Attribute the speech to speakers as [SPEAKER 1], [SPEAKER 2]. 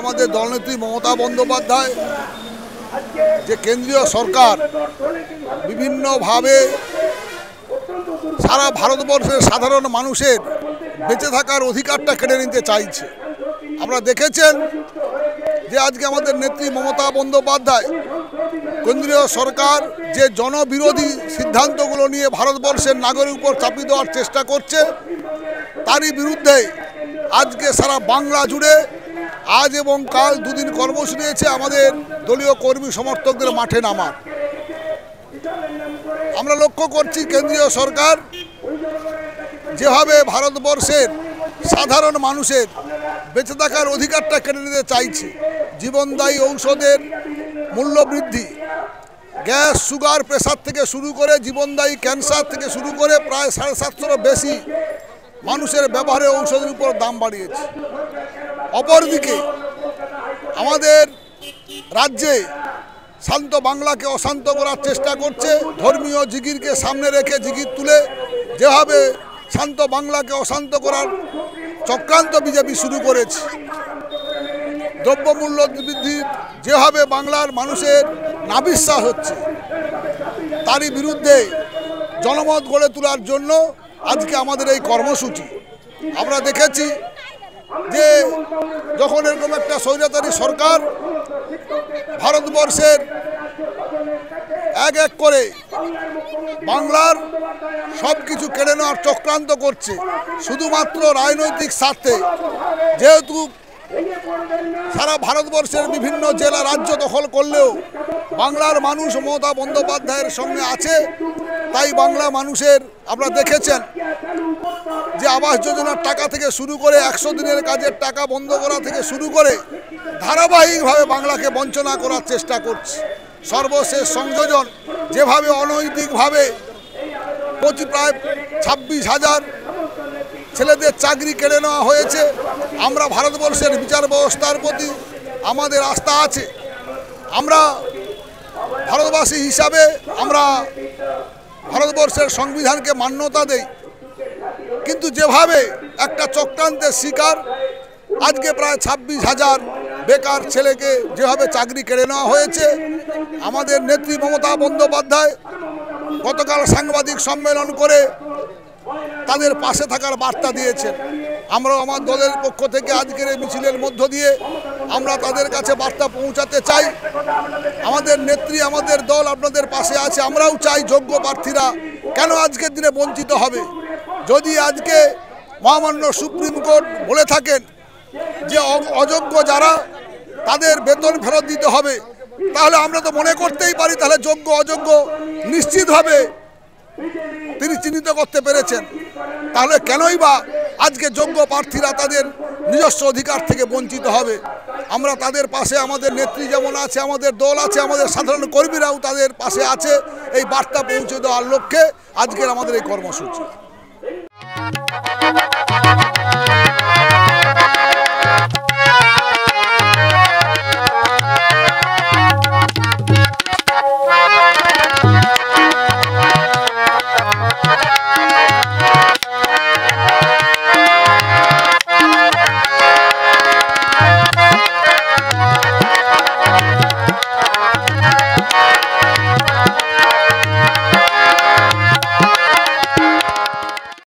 [SPEAKER 1] আমাদের দলনেত্রী মমতা বন্দ্যোপাধ্যায় যে কেন্দ্রীয় সরকার বিভিন্নভাবে সারা ভারতবর্ষের সাধারণ মানুষের বেঁচে থাকার অধিকারটা কেড়ে নিতে চাইছে। আমরা দেখেছেন যে আজকে আমাদের নেত্রী মমতা বন্দ্যোপাধ্যায় কেন্দ্রীয় সরকার যে জনবিরোধী সিদ্ধান্তগুলো নিয়ে ভারতবর্ষের নাগরিকের উপর চাপিয়ে দেওয়ার চেষ্টা করছে, তারই বিরুদ্ধে আজকে সারা বাংলা জুড়ে আজ এবং কাল দুদিন কর্মসূচি নিয়েছে আমাদের দলীয় কর্মী সমর্থকদের মাঠে নামার। আমরা লক্ষ্য করছি কেন্দ্রীয় সরকার যেভাবে ভারতবর্ষের সাধারণ মানুষের বেঁচে থাকার অধিকারটা কেড়ে নিতে চাইছে, জীবনদায়ী ঔষধের মূল্য বৃদ্ধি, গ্যাস, সুগার, প্রেসার থেকে শুরু করে জীবনদায়ী ক্যান্সার থেকে শুরু করে প্রায় 750-র বেশি মানুষের ব্যবহারে ঔষধের উপর দাম বাড়িয়েছে। অপরদিকে আমাদের রাজ্যে শান্ত বাংলাকে অশান্ত করার চেষ্টা করছে, ধর্মীয় জিগিরকে সামনে রেখে জিগির তুলে যেভাবে শান্ত বাংলাকে অশান্ত করার চক্রান্ত বিজেপি শুরু করেছে। দ্রব্যমূল্য বৃদ্ধি যেভাবে বাংলার মানুষের নাবিশ্বাস হচ্ছে, তারই বিরুদ্ধে জনমত গড়ে তোলার জন্য আজকে আমাদের এই কর্মসূচি। আমরা দেখেছি যে যখন এরকম একটা স্বৈরাচারী সরকার ভারতবর্ষের এক এক করে বাংলার সব কিছু কেড়ে নেওয়ার চক্রান্ত করছে শুধুমাত্র রাজনৈতিক স্বার্থে, যেহেতু সারা ভারতবর্ষের বিভিন্ন জেলা রাজ্য দখল করলেও বাংলার মানুষ মমতা বন্দ্যোপাধ্যায়ের সঙ্গে আছে, তাই বাংলা মানুষের আপনারা দেখেছেন যে আবাস যোজনার টাকা থেকে শুরু করে 100 দিনের কাজের টাকা বন্ধ করা থেকে শুরু করে ধারাবাহিকভাবে বাংলাকে বঞ্চনা করার চেষ্টা করছে। সর্বশেষ সংযোজন যেভাবে অনৈতিকভাবে প্রায় 26,000 ছেলেদের চাকরি কেড়ে নেওয়া হয়েছে। আমরা ভারতবর্ষের বিচার ব্যবস্থার প্রতি আমাদের আস্থা আছে, আমরা ভারতবাসী হিসাবে আমরা ভারতবর্ষের সংবিধানকে মান্যতা দেই, কিন্তু যেভাবে একটা চক্রান্তের শিকার আজকে প্রায় 26,000 বেকার ছেলেকে যেভাবে চাকরি কেড়ে নেওয়া হয়েছে, আমাদের নেত্রী মমতা বন্দ্যোপাধ্যায় গতকাল সাংবাদিক সম্মেলন করে তাদের পাশে থাকার বার্তা দিয়েছেন। আমরা আমার দলের পক্ষ থেকে আজকের এই মিছিলের মধ্য দিয়ে আমরা তাদের কাছে বার্তা পৌঁছাতে চাই, আমাদের নেত্রী, আমাদের দল আপনাদের পাশে আছে। আমরাও চাই যোগ্য প্রার্থীরা কেন আজকের দিনে বঞ্চিত হবে। যদি আজকে মহামান্য সুপ্রিম কোর্ট বলে থাকেন যে অযোগ্য যারা তাদের বেতন ফেরত দিতে হবে, তাহলে আমরা তো মনে করতেই পারি তাহলে যোগ্য অযোগ্য নিশ্চিতভাবে তিনি চিহ্নিত করতে পেরেছেন। তাহলে কেনই বা আজকে যোগ্য প্রার্থীরা তাদের নিজস্ব অধিকার থেকে বঞ্চিত হবে। আমরা তাদের পাশে, আমাদের নেত্রী যেমন আছে, আমাদের দল আছে, আমাদের সাধারণ কর্মীরাও তাদের পাশে আছে। এই বার্তা পৌঁছে দেওয়ার লক্ষ্যে আজকের আমাদের এই কর্মসূচি।